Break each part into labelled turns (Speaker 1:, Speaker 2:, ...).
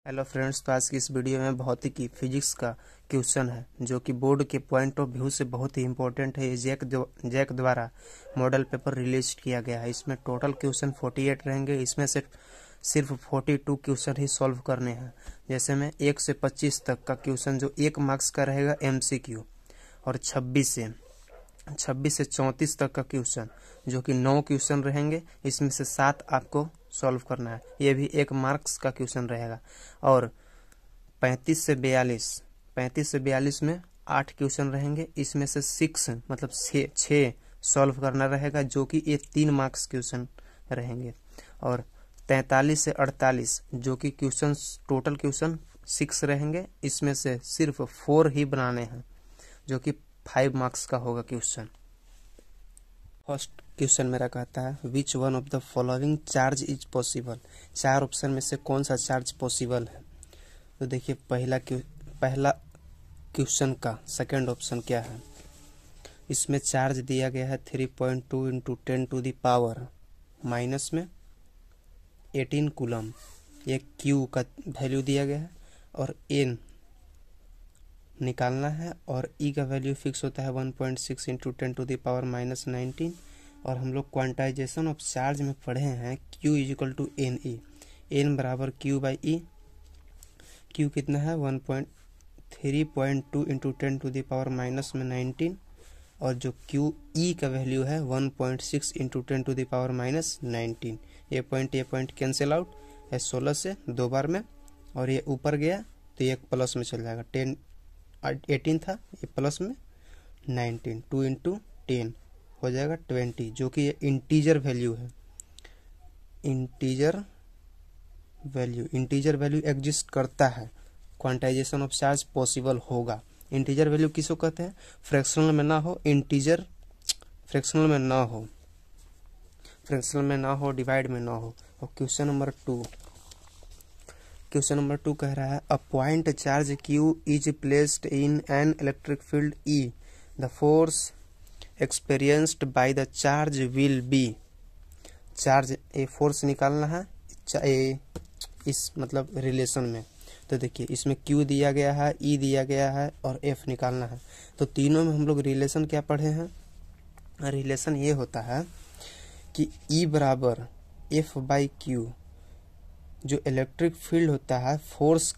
Speaker 1: Hello friends, तो आज की इस वीडियो में भौतिकी फिजिक्स का क्वेश्चन है जो कि बोर्ड के पॉइंट ऑफ व्यू से बहुत ही इंपॉर्टेंट है। जैक द्वारा मॉडल पेपर रिलीज किया गया है। इसमें टोटल क्वेश्चन 48 रहेंगे। इसमें से सिर्फ 42 क्वेश्चन ही सॉल्व करने हैं। जैसे में 1 से 25 तक का क्वेश्चन जो 1 मार्क्स का रहेगा MCQ, और 26 से 34 तक का क्वेश्चन जो कि 9 क्वेश्चन रहेंगे। इसमें से 7 आपको सॉल्व करना है, ये भी 1 मार्क्स का क्वेश्चन रहेगा। और 35 से 42 में 8 क्वेश्चन रहेंगे। इसमें से 6 मतलब 6 सॉल्व करना रहेगा, जो कि ये 3 मार्क्स क्वेश्चन रहेंगे। और 43 से 48 जो कि क्वेश्चन टोटल क्वेश्चन 6 रहेंगे। इसमें से सिर्फ 4 ही बनाने हैं, जो कि 5 मार्क्स का होगा क्वेश्चन। फर्स्ट क्वेश्चन मेरा कहता है which one of the following charge is possible. 4 option में से कौन सा चार्ज पॉसिबल है। तो देखिए पहला क्वेश्चन का सेकंड ऑप्शन क्या है। इसमें चार्ज दिया गया है 3.2 into 10 to the power minus में 18 कूलम। ये क्यू का वैल्यू दिया गया है और एन निकालना है, और ई का वैल्यू फिक्स होता है 1.6 into 10 to the power minus 19। और हम लोग क्वांटाइजेशन ऑफ चार्ज में पढ़े हैं Q equal to N E, N बराबर Q बाई ई। Q कितना है 3.2 into 10 to the power minus में 19, और जो Q ई का वैल्यू है 1.6 into 10 to the power minus 19। ये पॉइंट कैंसिल आउट है 16 से 2 बार में, और ये ऊपर गया तो ये प्लस में चल जाएगा। 18 था, ये प्लस में 19, 2 इंटू 10 हो जाएगा 20, जो कि ये इंटीजर वैल्यू है। इंटीजर वैल्यू एग्जिस्ट करता है, क्वांटाइजेशन ऑफ चार्ज पॉसिबल होगा। इंटीजर वैल्यू किसको कहते हैं, फ्रैक्शनल में ना हो, इंटीजर फ्रैक्शनल में ना हो, डिवाइड में ना हो। और क्वेश्चन नंबर 2 कह रहा है a point charge Q is placed in an electric field E, the force experienced by the charge will be. Charge a force निकालना है इस मतलब रिलेशन में। तो देखिए इसमें Q दिया गया है, E दिया गया है और F निकालना है। तो तीनों में हम लोग रिलेशन क्या पढ़े हैं। रिलेशन ये होता है कि E बराबर F बाई Q, जो इलेक्ट्रिक फील्ड होता है फोर्स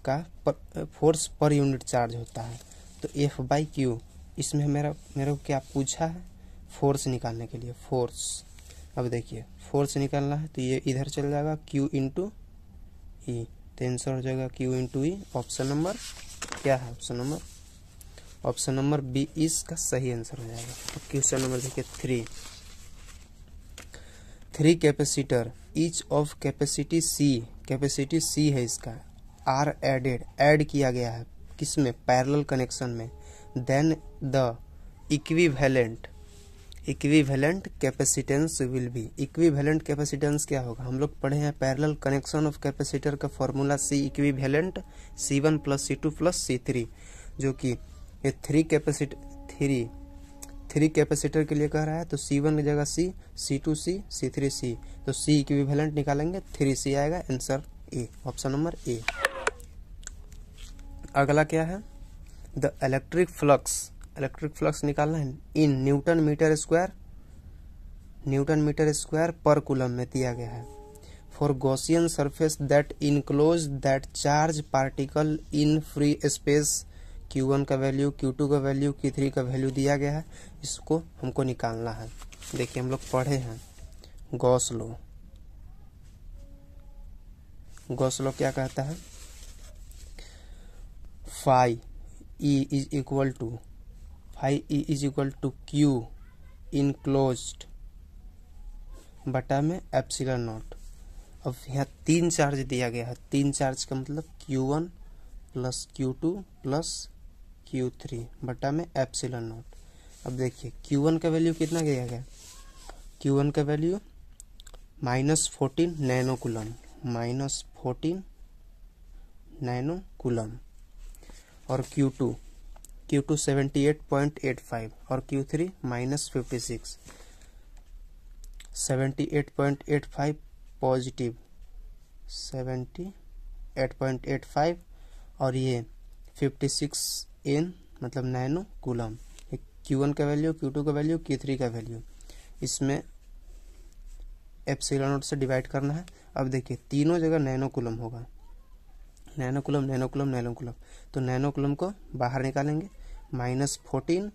Speaker 1: पर यूनिट चार्ज होता है। तो F बाई Q, इसमें मेरे को क्या पूछा है, फोर्स निकालने के लिए फोर्स। अब देखिए फोर्स निकालना है तो ये इधर चल जाएगा Q इंटू ई, तो आंसर हो जाएगा Q इंटू ई। ऑप्शन नंबर क्या है, ऑप्शन नंबर बी इसका सही आंसर हो जाएगा। तो क्वेश्चन नंबर देखिए 3 capacitor each of capacity C है इसका, आर ऐड किया गया है किसमें, पैरेलल कनेक्शन में। Then the equivalent capacitance will be. Equivalent capacitance क्या होगा, हम लोग पढ़े हैं पैरेलल कनेक्शन ऑफ कैपेसिटर का formula C equivalent C1 plus C2 plus C3, जो कि ये 3 कैपेसिटर के लिए कह रहा है। तो C1 की जगह C, C2 C, C3 C, तो C इक्विवेलेंट निकालेंगे 3C आएगा, answer A, option number A. अगला क्या है, द इलेक्ट्रिक फ्लक्स निकालना है इन न्यूटन मीटर स्क्वायर पर कूलम में दिया गया है। For Gaussian surface that enclose that charge particle in free space, Q1 का वैल्यू, Q2 का वैल्यू, Q3 का वैल्यू दिया गया है। इसको हमको निकालना है। देखिए हम लोग पढ़े हैं गॉस लॉ क्या कहता है, phi E is equal to Q enclosed बटा में एप्सिलॉन नॉट। अब यहाँ 3 चार्ज दिया गया है, 3 चार्ज का मतलब Q1 plus Q2 plus Q3 बटा में एप्सिलॉन नॉट। अब देखिए Q1 का वैल्यू कितना दिया गया, Q1 का वैल्यू -14 नैनो कूलम, और Q2 78.85 और Q3 -56, 78.85 पॉजिटिव, 78 8.85 और ये 56 N मतलब नैनो कूलम। Q1 का वैल्यू, Q2 का वैल्यू, Q3 का वैल्यू इसमें एप्सिलॉन नॉट से डिवाइड करना है। अब देखिए तीनों जगह नैनो कूलम होगा, nano coulomb nano coulomb nano coulomb, तो नैनो कूलम को बाहर निकालेंगे। -14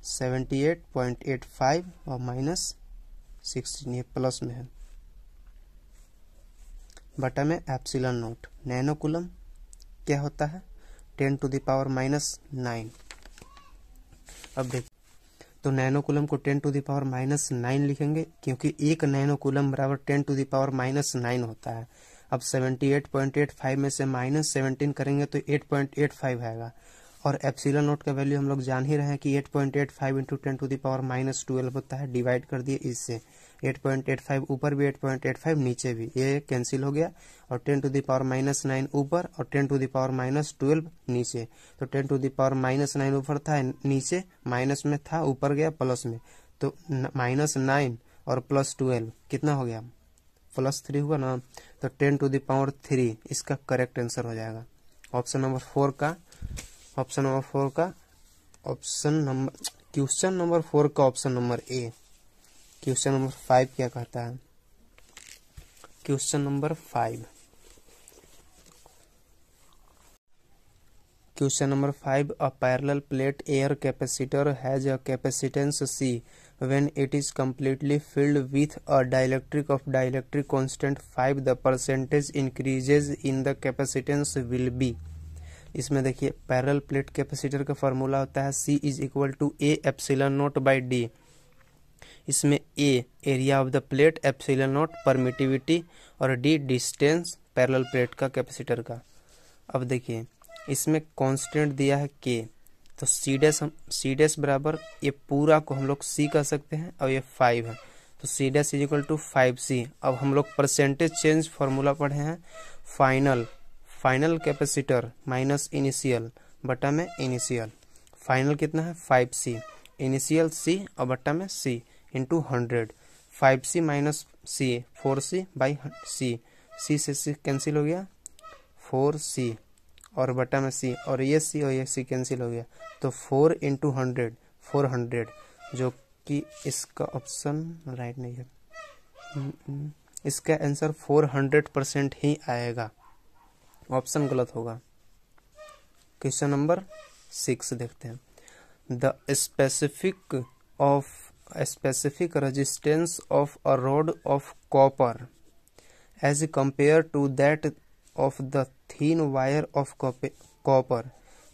Speaker 1: 78.85 और -16 ये प्लस में है, बटा में एप्सिलॉन नॉट। नैनो कूलम क्या होता है 10⁻⁻9। अब देखिए तो नैनो कूलम को 10⁻⁻9 लिखेंगे क्योंकि एक नैनो कूलम बराबर 10⁻⁻9 होता है। अब 78.85 में से -17 करेंगे तो 8.85 आएगा और एप्सिलॉन नॉट का वैल्यू हम लोग जान ही रहे हैं कि 8.85 इंटू 10⁻⁻12 होता है। डिवाइड कर दिए इससे, 8.85 ऊपर भी 8.85 नीचे भी, ये कैंसिल हो गया और 10⁻⁻9 ऊपर और 10⁻⁻12 नीचे। तो 10⁻⁻9 ऊपर था, नीचे माइनस में था, ऊपर गया प्लस में, तो -9 और +12 कितना हो गया +3 हुआ ना। तो 10⁻³ इसका करेक्ट आंसर हो जाएगा। क्वेश्चन नंबर 4 का option number A. Question number 5 क्या कहता है? Question number 5 a parallel plate air capacitor has a capacitance C when it is completely filled with a dielectric of dielectric constant 5 the percentage increases in the capacitance will be। इसमें देखिए parallel plate capacitor का formula होता है C = A epsilon not by D। इसमें A area of the plate, epsilon not permittivity और D distance parallel plate का capacitor का। अब देखिए इसमें कांस्टेंट दिया है K, तो C डैश बराबर ये पूरा को हम लोग C कह सकते हैं और ये 5 है, तो C डैश = 5C। अब हम लोग परसेंटेज चेंज फार्मूला पढ़े हैं, फाइनल कैपेसिटर माइनस इनिशियल बटा में इनिशियल। फाइनल कितना है 5C, इनिशियल C और बटा में C into 100। 5C minus C 4C by C, C से C कैंसिल हो गया 4C और बटा में C, और ये C और ये C कैंसिल हो गया, तो 4 इंटू 100 400, जो कि इसका ऑप्शन राइट नहीं है, इसका आंसर 400% ही आएगा, ऑप्शन गलत होगा। क्वेश्चन नंबर 6 देखते हैं। The specific resistance of a rod of copper as compare to that of the thin wire of copper.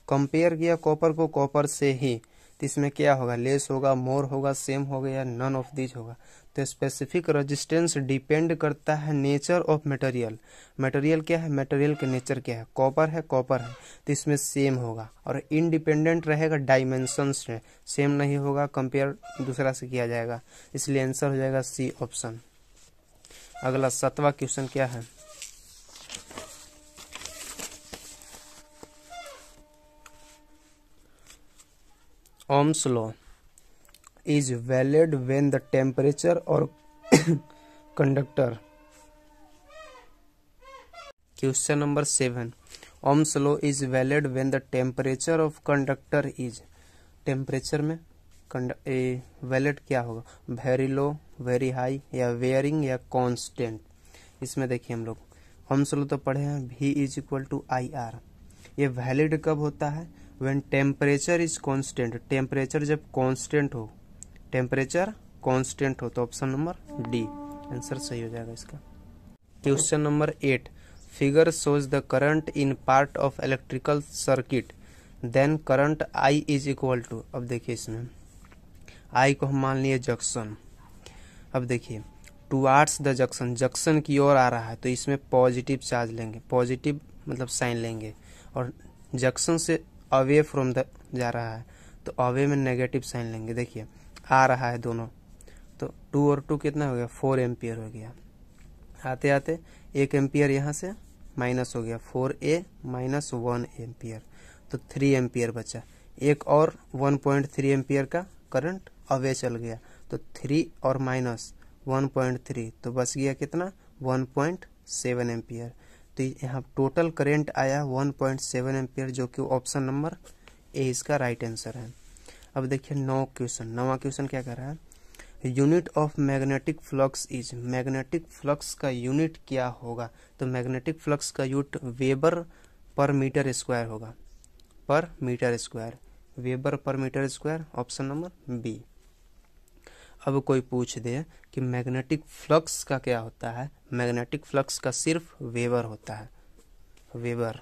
Speaker 1: Compare किया कॉपर को कॉपर से ही, तो इसमें क्या होगा, लेस होगा, मोर होगा, सेम होगा या नन ऑफ दिस होगा। तो स्पेसिफिक रेजिस्टेंस डिपेंड करता है नेचर ऑफ मटेरियल। मटेरियल क्या है, मटेरियल के नेचर क्या है, कॉपर है तो इसमें सेम होगा, और इंडिपेंडेंट रहेगा डायमेंशन से, सेम नहीं होगा, कंपेयर दूसरा से किया जाएगा, इसलिए आंसर हो जाएगा C ऑप्शन। अगला 7वां क्वेश्चन क्या है? Ohm's law is valid when the temperature or conductor। Question number 7 Ohm's law is valid when the temperature of conductor is। Temperature में वैलिड क्या होगा, वेरी लो, वेरी हाई या wearing या constant. इसमें देखिए हम लोग Ohm's law तो पढ़े हैं, V = IR। ये वैलिड कब होता है, when temperature is constant. Temperature जब कांस्टेंट हो, तो ऑप्शन नंबर डी आंसर सही हो जाएगा इसका। Question number 8 figure shows the current in part of electrical circuit then current I = अब देखिए इसमें I को हम मान लिए जंक्शन। अब देखिए टुवार्ड्स द जंक्शन की ओर आ रहा है, तो इसमें पॉजिटिव चार्ज लेंगे, पॉजिटिव मतलब साइन लेंगे, और जंक्शन से अवे फ्रॉम द जा रहा है, तो अवे में नेगेटिव साइन लेंगे। देखिए आ रहा है दोनों, तो 2 और 2 कितना हो गया 4 एम्पियर हो गया। आते आते 1 एम्पियर यहाँ से माइनस हो गया, 4A माइनस 1 एम्पियर, तो 3 एम्पियर बचा। एक और 1.3 एम्पियर का करंट अवे चल गया, तो 3 और माइनस 1.3, तो बच गया कितना 1.7 एम्पियर। तो यहाँ टोटल करंट आया 1.7 एम्पियर, जो कि ऑप्शन नंबर ए इसका राइट आंसर है। अब देखिए नौवां क्वेश्चन क्या कर रहा है, unit of magnetic flux is, magnetic flux का यूनिट क्या होगा, तो मैग्नेटिक फ्लक्स का unit weber per metre square होगा, per metre square, weber per metre square, option number B. अब कोई पूछ दे कि मैग्नेटिक फ्लक्स का क्या होता है, मैग्नेटिक फ्लक्स का सिर्फ वेबर होता है, वेबर,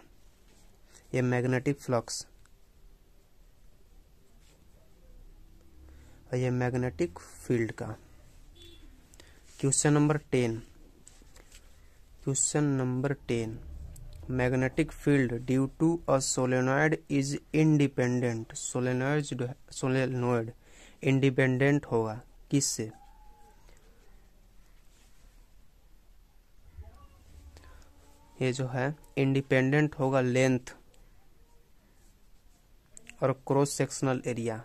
Speaker 1: ये मैग्नेटिक फ्लक्स, और ये मैग्नेटिक फील्ड का। Question number 10, question number 10, magnetic field due to a solenoid is independent, solenoid independent होगा किससे, ये जो है इंडिपेंडेंट होगा लेंथ और क्रॉस सेक्शनल एरिया,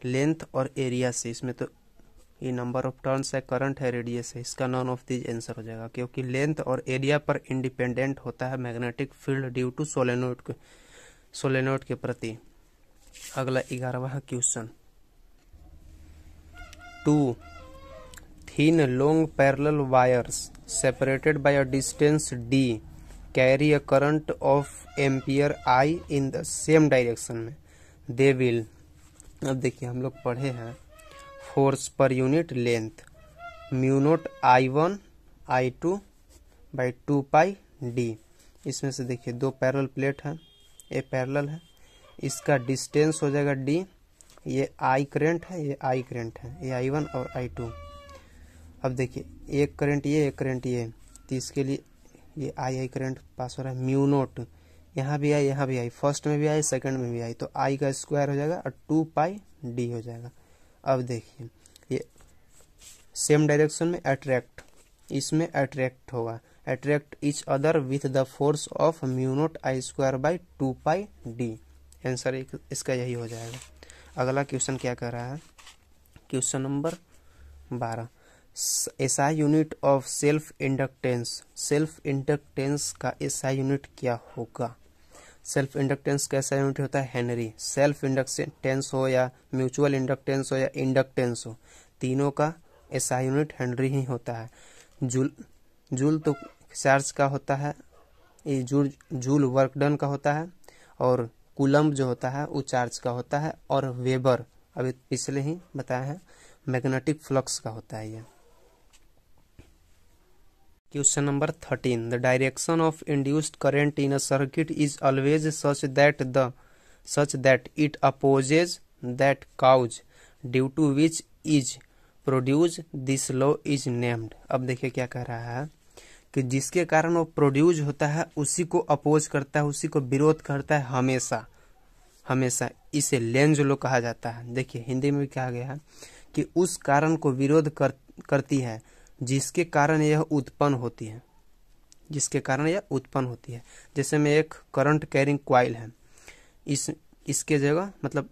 Speaker 1: लेंथ और एरिया से। इसमें तो ये नंबर ऑफ टर्न्स है, करंट है, रेडियस है, इसका नॉन ऑफ दीज आंसर हो जाएगा, क्योंकि लेंथ और एरिया पर इंडिपेंडेंट होता है magnetic field due to solenoid के प्रति। अगला 11वां question, 2 thin long parallel wires separated by a distance d carry a current of ampere I in the same direction में they will, अब देखिए हम लोग पढ़े हैं force per unit length mu naught I1 I2 by 2 pi D. इसमें से देखिए दो पैरेलल प्लेट है, ये पैरेलल है, इसका डिस्टेंस हो जाएगा d, ये I करंट है, ये I करंट है, ये I1 और I2। अब देखिए एक करंट ये, एक करंट ये, तो इसके लिए ये I करंट पास हो रहा है, म्यू नोट यहाँ भी आई, यहाँ भी आई, फर्स्ट में भी आई, सेकंड में भी आई, तो I का स्क्वायर हो जाएगा और 2 पाई डी हो जाएगा। अब देखिए ये सेम डायरेक्शन में अट्रैक्ट, इसमें अट्रैक्ट होगा, attract each other with the force of mu naught I square by 2 pi D. Answer इसका यही हो जाएगा। अगला क्वेश्चन क्या कर रहा है, question number 12, SI unit of self inductance, self inductance का एसआई यूनिट क्या होगा। सेल्फ इंडक्टेंस का एसआई यूनिट होता है हेनरी। सेल्फ इंडक्टेंस हो या म्यूचुअल इंडक्टेंस हो या इंडक्टेंस हो, तीनों का एसआई यूनिट हेनरी ही होता है। जूल तो चार्ज का होता है, ये जूल वर्क डन का होता है, और कूलम्ब जो होता है वो चार्ज का होता है, और वेबर अभी पिछले ही बताया है मैग्नेटिक फ्लक्स का होता है ये। Question number 13, the direction of induced current in a circuit is always such that it opposes that cause due to which is produce this law is named. अब देखिए क्या कह रहा है कि जिसके कारण वो प्रोड्यूस होता है उसी को अपोज करता है, उसी को विरोध करता है हमेशा हमेशा, इसे लेंज लॉ कहा जाता है। देखिए हिंदी में भी कहा गया है कि उस कारण को विरोध करती है जिसके कारण यह उत्पन्न होती है, जिसके कारण यह उत्पन्न होती है। जैसे में एक करंट कैरिंग क्वाइल है, इसके जगह मतलब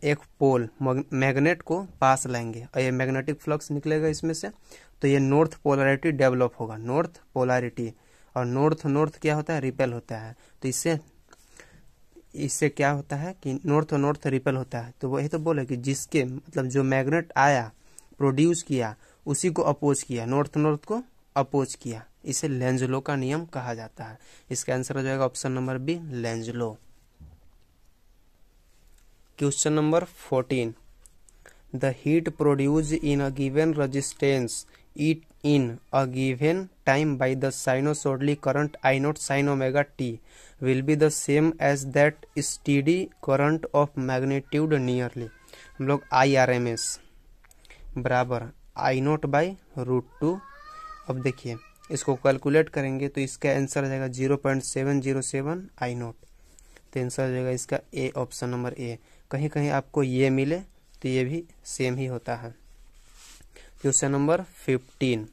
Speaker 1: एक पोल मैग्नेट को पास लाएंगे और ये मैग्नेटिक फ्लक्स निकलेगा इसमें से, तो ये नॉर्थ पोलैरिटी डेवलप होगा, नॉर्थ पोलैरिटी। और नॉर्थ क्या होता है, रिपेल होता है। तो इससे क्या होता है कि नॉर्थ और नॉर्थ रिपेल होता है। तो वही तो बोले कि जिसके मतलब जो मैग्नेट आया प्रोड्यूस किया उसी को अपोज किया, नॉर्थ को अपोज किया, इसे लेंज लॉ का नियम कहा जाता है। इसका आंसर हो जाएगा option number B, Lenz law. Question number 14, the heat produced in a given resistance in a given time by the sinusoidally current I naught sin omega t will be the same as that steady current of magnitude nearly। हम लोग IRMS बराबर I naught by √2। अब देखिए इसको calculate करेंगे तो इसका answer आ जाएगा 0.707 I naught। तो आंसर आ जाएगा इसका ए, ऑप्शन नंबर ए। कहीं कहीं आपको ये मिले तो ये भी सेम ही होता है। Question number 15,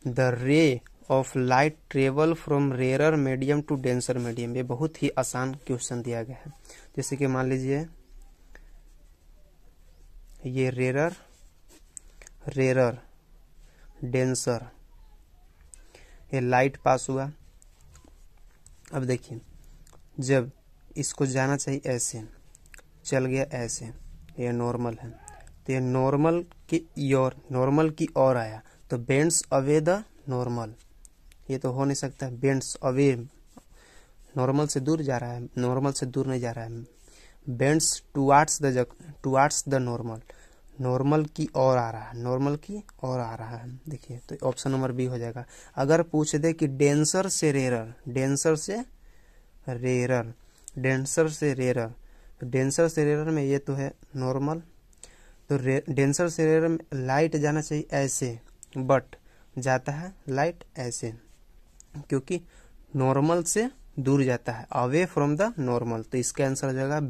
Speaker 1: the ray of light travel from rare medium to denser medium. ये बहुत ही आसान क्वेश्चन दिया गया है। जैसे कि मान लीजिए ये रेयर डेंसर, ये लाइट पास हुआ। अब देखिए जब इसको जाना चाहिए ऐसे, चल गया ऐसे, ये नॉर्मल है, तो ये नॉर्मल की ओर आया तो बेंड्स अवे द नॉर्मल। ये तो हो नहीं सकता, बेंड्स अवे, नॉर्मल से दूर जा रहा है, नॉर्मल से दूर नहीं जा रहा है, bends towards the normal, normal की ओर आ रहा है, नॉर्मल की ओर आ रहा है। देखिए तो ऑप्शन नंबर बी हो जाएगा। अगर पूछ दे कि डेंसर से रेरर, डेंसर से रेरर, डेंसर से रेरर, डेंसर से रेरर में ये तो है नॉर्मल, तो डेंसर से रेरर में लाइट जाना चाहिए ऐसे, बट जाता है लाइट ऐसे, क्योंकि नॉर्मल से दूर जाता है, अवे फ्रॉम द नॉर्मल, तो इसका आंसर हो जाएगा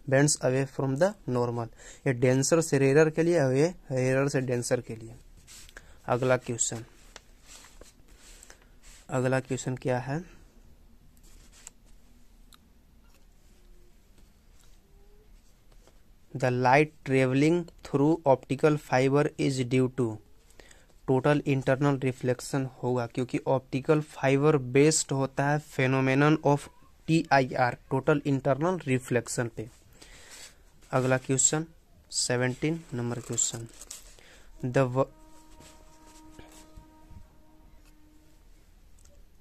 Speaker 1: bends away from the normal. ये डेंसर से रेरर के लिए, अवे रेरर से डेंसर के लिए। अगला क्वेश्चन क्या है, the light travelling through optical fibre is due to, total internal reflection होगा, क्योंकि ऑप्टिकल फाइबर बेस्ड होता है phenomenon of TIR, total internal reflection पे। अगला question 17 number question,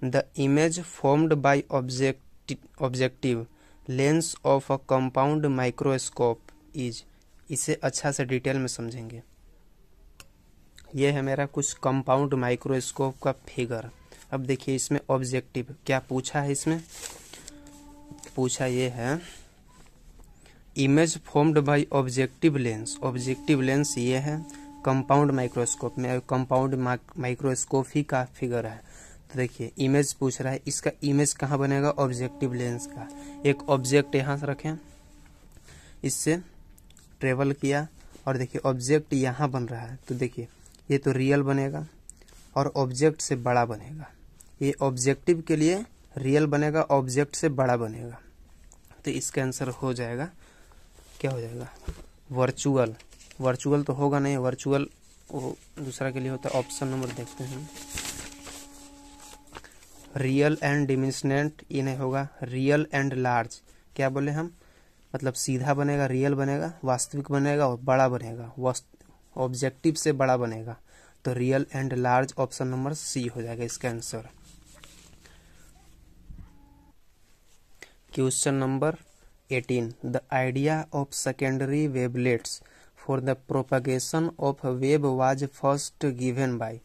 Speaker 1: the image formed by objective lens of a compound microscope is, इसे अच्छा से detail में समझेंगे। ये है मेरा कुछ कंपाउंड माइक्रोस्कोप का फिगर। अब देखिए इसमें ऑब्जेक्टिव क्या पूछा है, इसमें पूछा ये है image formed by objective lens, objective lens ये है कंपाउंड माइक्रोस्कोप में, कंपाउंड माइक्रोस्कोप ही का फिगर है। तो देखिए इमेज पूछ रहा है, इसका इमेज कहाँ बनेगा, ऑब्जेक्टिव लेंस का। एक ऑब्जेक्ट यहाँ से रखें, इससे ट्रेवल किया और देखिए ऑब्जेक्ट यहाँ बन रहा है, तो देखिए ये तो रियल बनेगा और ऑब्जेक्ट से बड़ा बनेगा, ये ऑब्जेक्टिव के लिए रियल बनेगा, ऑब्जेक्ट से बड़ा बनेगा, तो इसका आंसर हो जाएगा, क्या हो जाएगा, वर्चुअल। वर्चुअल तो होगा नहीं, वर्चुअल वो दूसरा के लिए होता है। ऑप्शन नंबर देखते हैं, रियल एंड डिमिनिशेंट, ये नहीं होगा, रियल एंड लार्ज, क्या बोले हम, मतलब सीधा बनेगा, रियल बनेगा, वास्तविक बनेगा और बड़ा बनेगा, ऑब्जेक्टिव से बड़ा बनेगा, तो real and large option number C हो जाएगा इसका answer. Question number 18, the idea of secondary wavelets for the propagation of wave was first given by,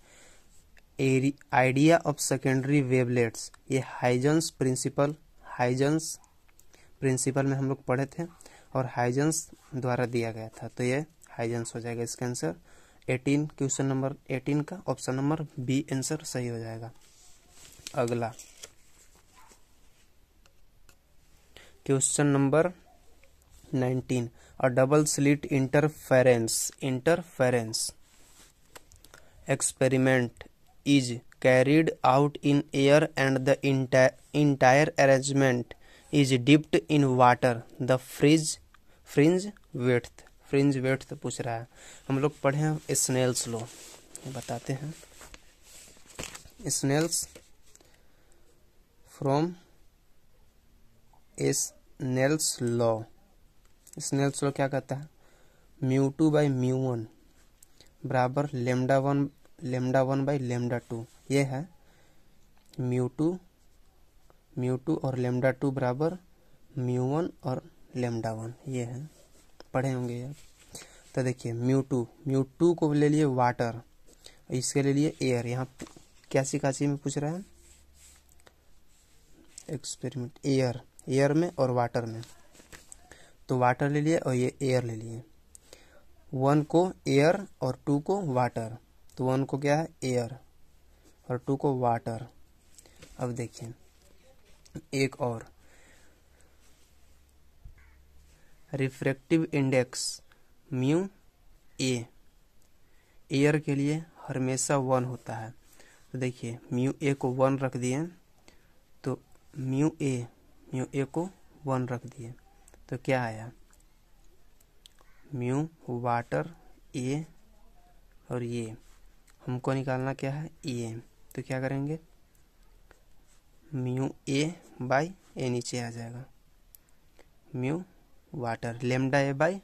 Speaker 1: idea of secondary wavelets, ये हाइजेंस प्रिंसिपल में हम लोग पढ़े थे और हाइजेंस द्वारा दिया गया था, तो ये हाइजेंस हो जाएगा इसका आंसर। 18 क्वेश्चन नंबर 18 का ऑप्शन नंबर बी आंसर सही हो जाएगा। अगला question number 19, a double slit interference experiment is carried out in air and the entire arrangement is dipped in water, the fringe width पूछ रहा है। हम लोग पढ़े हैं स्नेल्स लॉ, बताते हैं स्नेल्स फ्रॉम स्नेल्स लॉ क्या कहता है, μ2/μ1 बराबर λ1 बाई λ2, ये है μ2 और λ2 बराबर μ1 और λ1, ये है, पढ़े होंगे यार। तो देखिए μ2 को ले लिए वाटर, इसके ले लिए एयर, यहाँ क्या काची में पूछ रहा है, एक्सपेरिमेंट एयर में और वाटर में, तो वाटर ले लिए और ये एयर ले लिए, 1 को एयर और 2 को वाटर, तो 1 को क्या है एयर और 2 को वाटर। अब देखिए एक और, refractive index mu A, air के लिए हमेशा 1 होता है, तो देखिए म्यू ए को 1 रख दिए, तो म्यू ए को 1 रख दिए, तो क्या आया, म्यू वाटर ए और ये हमको निकालना क्या है ए, तो क्या करेंगे, म्यू ए बाई ए नीचे आ जाएगा, mu water, lambda A by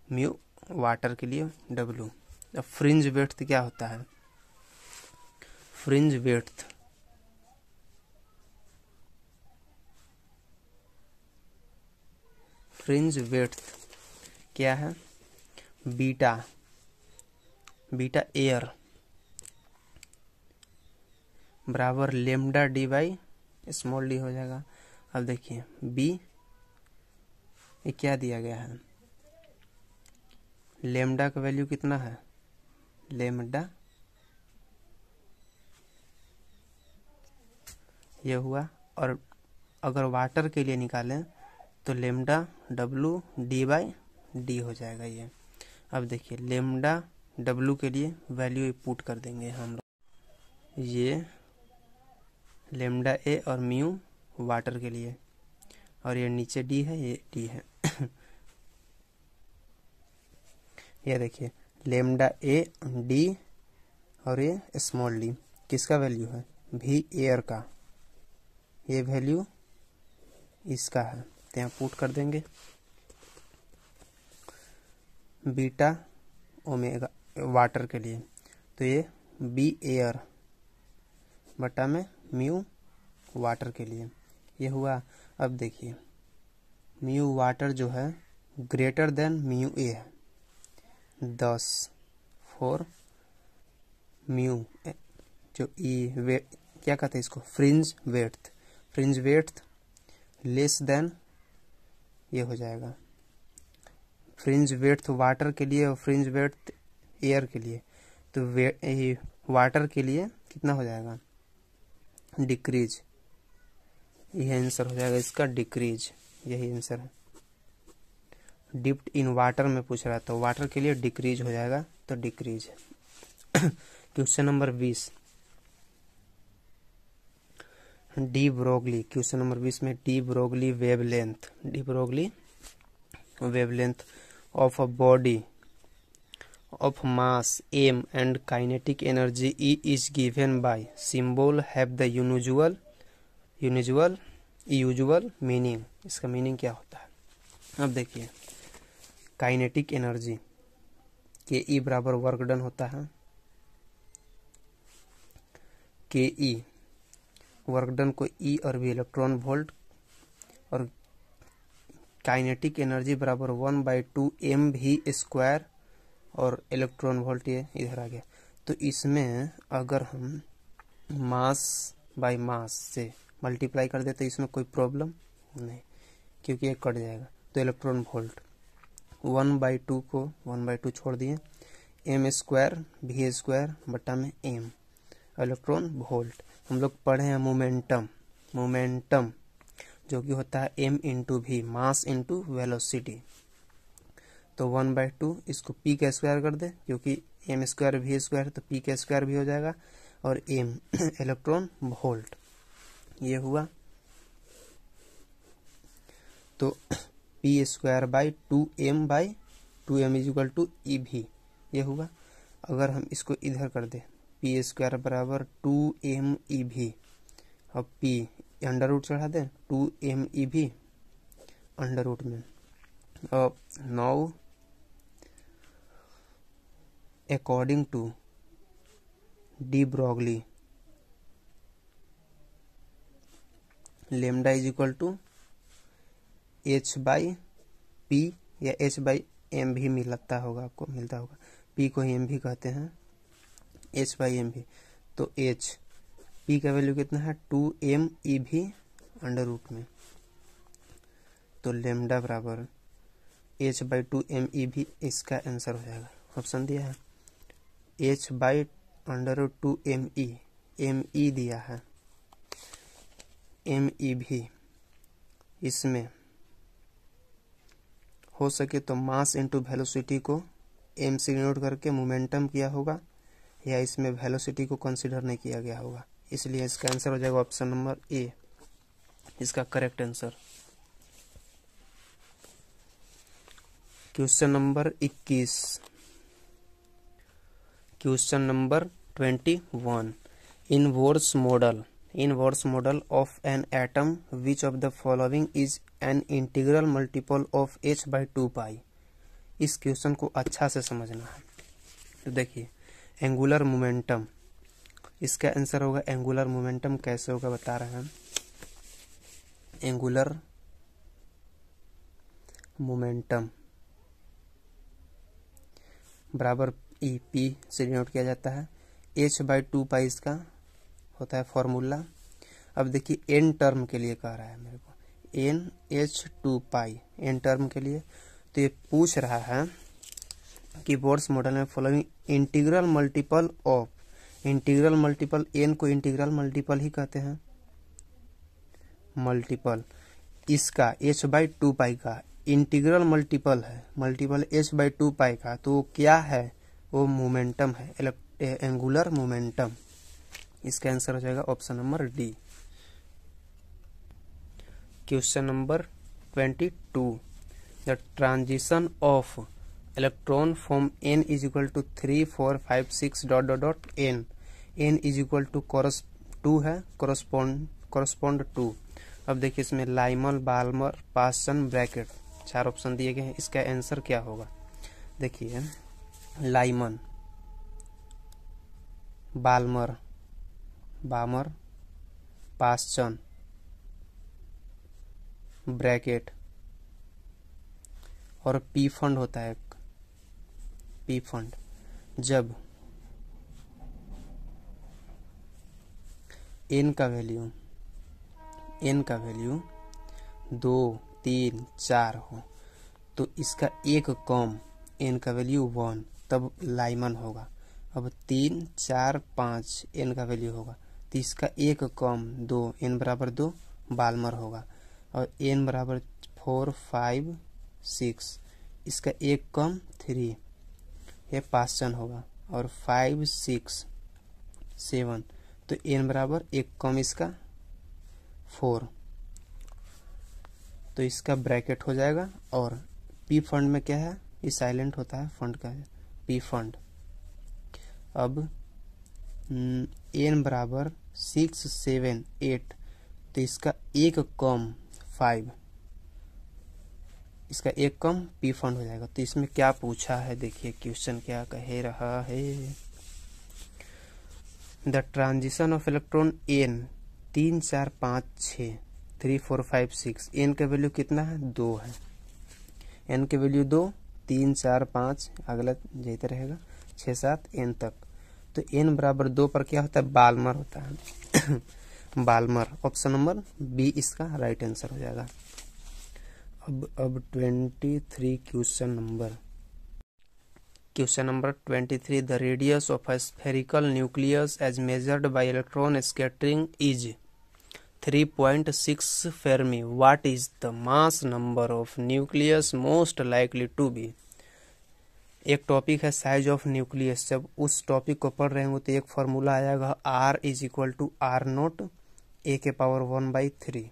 Speaker 1: mu water के लिए डब्लू। अब फ्रिंज विड्थ क्या होता है, फ्रिंज विड्थ क्या है, बीटा एयर बराबर lambda D by small D हो जाएगा। अब देखिए बी ये क्या दिया गया है, लेमडा का वैल्यू कितना है, लेमडा ये हुआ, और अगर वाटर के लिए निकालें तो lambda W D by D हो जाएगा ये। अब देखिए लेमडा डब्लू के लिए वैल्यू पुट कर देंगे हम लोग, ये लेमडा ए और म्यू वाटर के लिए, और ये नीचे डी है, ये डी है। ये देखिए लेमडा ए डी और ये स्मॉल डी किसका वैल्यू है, भी एयर का, ये वैल्यू इसका है, तो यहाँ पुट कर देंगे बीटा ओमेगा वाटर के लिए, तो ये बी एयर बटा में म्यू वाटर के लिए ये हुआ। अब देखिए म्यू वाटर जो है ग्रेटर देन म्यू ए है, 10 फॉर म्यू जो ई क्या कहते हैं इसको, फ्रिंज वेड्थ लेस देन ये हो जाएगा, फ्रिंज वेड्थ वाटर के लिए और फ्रिंज वेड्थ एयर के लिए, तो वाटर के लिए कितना हो जाएगा, डिक्रीज, यह आंसर हो जाएगा इसका, डिक्रीज, यही आंसर है। डिप्ड इन वाटर में पूछ रहा है तो वाटर के लिए डिक्रीज हो जाएगा, तो decrease. Question number 20 de Broglie, question number 20 में de Broglie wavelength of a body of mass m and kinetic energy E is given by symbol have the usual meaning, इसका मीनिंग क्या होता है। अब देखिए काइनेटिक एनर्जी के ई बराबर work done होता है, के ई वर्क डन को ई और भी इलेक्ट्रॉन वोल्ट, और काइनेटिक एनर्जी बराबर 1/2 mv², और इलेक्ट्रॉन वोल्ट ये इधर आ गया। तो इसमें अगर हम मास बाय मास से मल्टीप्लाई कर दे तो इसमें कोई प्रॉब्लम नहीं, क्योंकि ये कट जाएगा। तो इलेक्ट्रॉन वोल्ट 1/2 को 1/2 छोड़ दिए, m² v² बटा में m, इलेक्ट्रॉन वोल्ट। हम लोग पढ़े हैं मोमेंटम जो कि होता है m into V, mass into velocity. तो 1/2 इसको p का स्क्वायर कर दे, क्योंकि m² v² तो p का स्क्वायर भी हो जाएगा, और m इलेक्ट्रॉन वोल्ट ये हुआ। तो p²/2m = ev ये हुआ। अगर हम इसको इधर कर दे p² बराबर 2mev, अब p अंडर रूट चढ़ा दे 2mev अंडर रूट में। अब now according to de Broglie lambda = h/p या h/m भी मिलता होगा, आपको मिलता होगा, p को ही m भी कहते हैं, h/m भी। तो h p का वैल्यू कितना है 2mev अंडर रूट में, तो लेमडा बराबर h/2mev इसका आंसर हो जाएगा। ऑप्शन दिया है h/√2me, me दिया है, mev। इसमें हो सके तो मास इंटू वेलोसिटी को m से डिनोट करके मोमेंटम किया होगा, या इसमें वेलोसिटी को कंसीडर नहीं किया गया होगा, इसलिए इसका आंसर हो जाएगा ऑप्शन नंबर ए, इसका correct answer. Question number 21 21 inverse model of an atom which of the following is an integral multiple of h by 2 pi। इस क्वेश्चन को अच्छा से समझना है। तो देखिए एंगुलर मोमेंटम, इसका आंसर होगा एंगुलर मोमेंटम। कैसे होगा बता रहे हैं। एंगुलर मोमेंटम बराबर ई पी से डिनोट किया जाता है। h बाई 2 पाई इसका होता है फॉर्मूला। अब देखिए एन टर्म के लिए कह रहा है मेरे को, N H 2 pi N term के लिए। तो ये पूछ रहा है कि बोर्ड्स मॉडल में following integral multiple of, integral multiple, N को इंटीग्रल मल्टीपल ही कहते हैं, मल्टीपल इसका h बाई 2 पाई का इंटीग्रल मल्टीपल है, मल्टीपल h बाई 2 पाई का। तो क्या है, वो मोमेंटम है, एंगुलर मोमेंटम। इसका आंसर हो जाएगा option number D. Question number 22 the transition of electron from n is equal to 3 4 5 6 dot dot dot n is equal to two है, कोरस्पॉन्ड टू। अब देखिए इसमें Lyman, Balmer, Paschen, Brackett 4 option दिए गए हैं। इसका आंसर क्या होगा। देखिए Lyman, Balmer, Balmer, Paschen, Brackett और पी फंड होता है। पी फंड जब n का वैल्यू 2 3 4 हो तो इसका एक कम n का वैल्यू 1, तब लाइमन होगा। अब 3 4 5 n का वैल्यू होगा तो इसका एक कम 2, n बराबर 2 बाल्मर होगा। और n बराबर 4 5 6 इसका एक कम 3 ये पास्सन होगा। और 5 6 7 तो n बराबर एक कम इसका 4, तो इसका ब्रैकेट हो जाएगा। और पी फंड में क्या है, ये साइलेंट होता है फंड का है पी फंड। अब n बराबर 6 7 8 तो इसका एक कम 5, इसका एक कम पी फंड हो जाएगा। तो इसमें क्या पूछा है, देखिए क्वेश्चन क्या कह रहा है। The transition of electron n 3 4 5 6 3 4 5 6 n का वैल्यू कितना है, 2 है। n के वैल्यू 2 3 4 5 अगला जाते रहेगा 6 7 n तक। तो n बराबर 2 पर क्या होता है, बाल्मर होता है बाल्मर। ऑप्शन नंबर बी इसका राइट आंसर हो जाएगा। अब 23 question number 23 the radius of a spherical nucleus as measured by electron scattering is 3.6 fermi. What is the mass number of nucleus most likely to be. एक topic है size of nucleus. जब उस topic को पढ़ रहे होंगे तो एक फॉर्मूला आएगा R is equal to R nought a के पावर 1/3,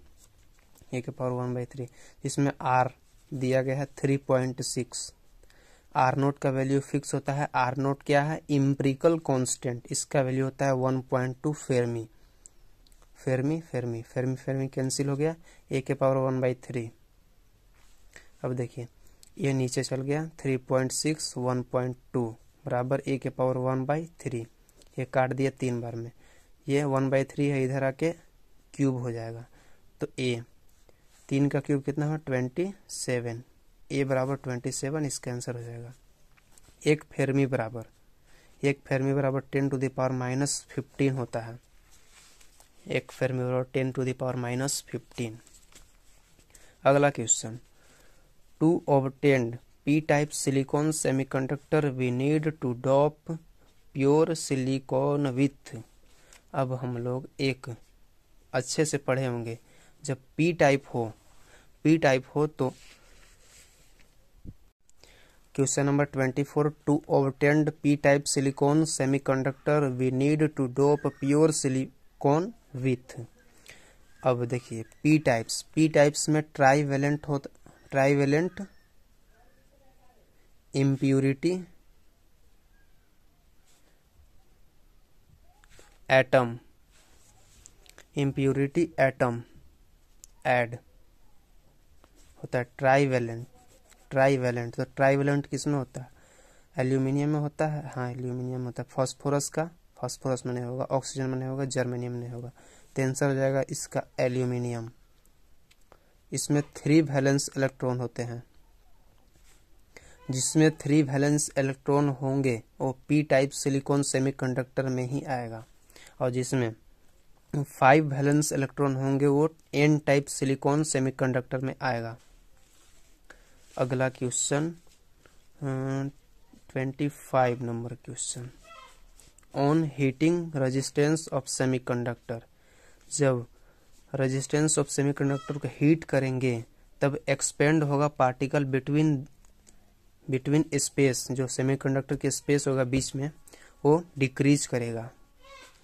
Speaker 1: a के पावर 1/3, जिसमें R दिया गया है 3.6। R नोट का वैल्यू फिक्स होता है। R नोट क्या है, इम्प्रिकल कांस्टेंट, इसका वैल्यू होता है 1.2 फेर्मी। फेर्मी कैंसिल हो गया, a के पावर 1/3। अब देखिए ये नीचे चल गया 3.6 1.2 बराबर a के पावर 1/3। ये काट दिया 3 बार में, ये 1/3 है, इधर आके क्यूब हो जाएगा। तो a 3 का क्यूब कितना है, 27, a बराबर 27 इसका आंसर हो जाएगा। एक फेर्मी बराबर 10 टू द पावर -15 होता है। एक फेर्मी बराबर 10 टू द पावर -15। अगला question, to obtained P type silicon semiconductor we need to dope pure silicon with. अब हम लोग एक अच्छे से पढ़े होंगे, जब पी टाइप हो तो question number 24 to obtained P type silicon semiconductor we need to dope pure silicon with. अब देखिए पी टाइप्स में trivalent impurity atom, impurity atom add होता है। ट्राईवेलेंट, ट्राईवेलेंट तो ट्राईवेलेंट किस में होता है? एल्यूमिनियम में होता है। हाँ एल्यूमिनियम में होता है। फॉस्फोरस का, फॉस्फोरस में नहीं होगा। ऑक्सीजन में नहीं होगा। जर्मेनियम में नहीं होगा। तो आंसर हो जाएगा इसका एल्यूमिनियम। इसमें 3 वैलेंस इलेक्ट्रॉन होते हैं। जिसमें 3 वैलेंस इलेक्ट्रॉन होंगे वो पी टाइप सिलिकॉन सेमीकंडक्टर में ही आएगा, और जिसमें 5 वैलेंस इलेक्ट्रॉन होंगे वो एन टाइप सिलिकॉन सेमीकंडक्टर में आएगा। अगला question 25 number question, on heating resistance of semiconductor. जब रेजिस्टेंस ऑफ सेमीकंडक्टर को हीट करेंगे तब एक्सपेंड होगा पार्टिकल बिटवीन स्पेस, जो सेमीकंडक्टर के स्पेस होगा बीच में वो डिक्रीज करेगा।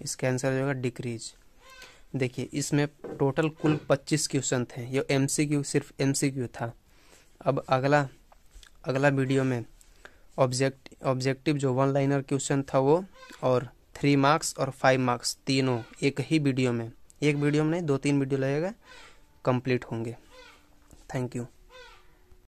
Speaker 1: इसका आंसर हो जाएगा डिक्रीज। देखिए इसमें टोटल कुल 25 क्वेश्चन थे। ये एमसीक्यू, सिर्फ एमसीक्यू था। अब अगला वीडियो में ऑब्जेक्टिव जो 1 लाइनर क्वेश्चन था वो, और 3 मार्क्स और 5 मार्क्स तीनों एक ही वीडियो में, एक वीडियो में नहीं 2-3 वीडियो लगेगा, कंप्लीट होंगे। Thank you.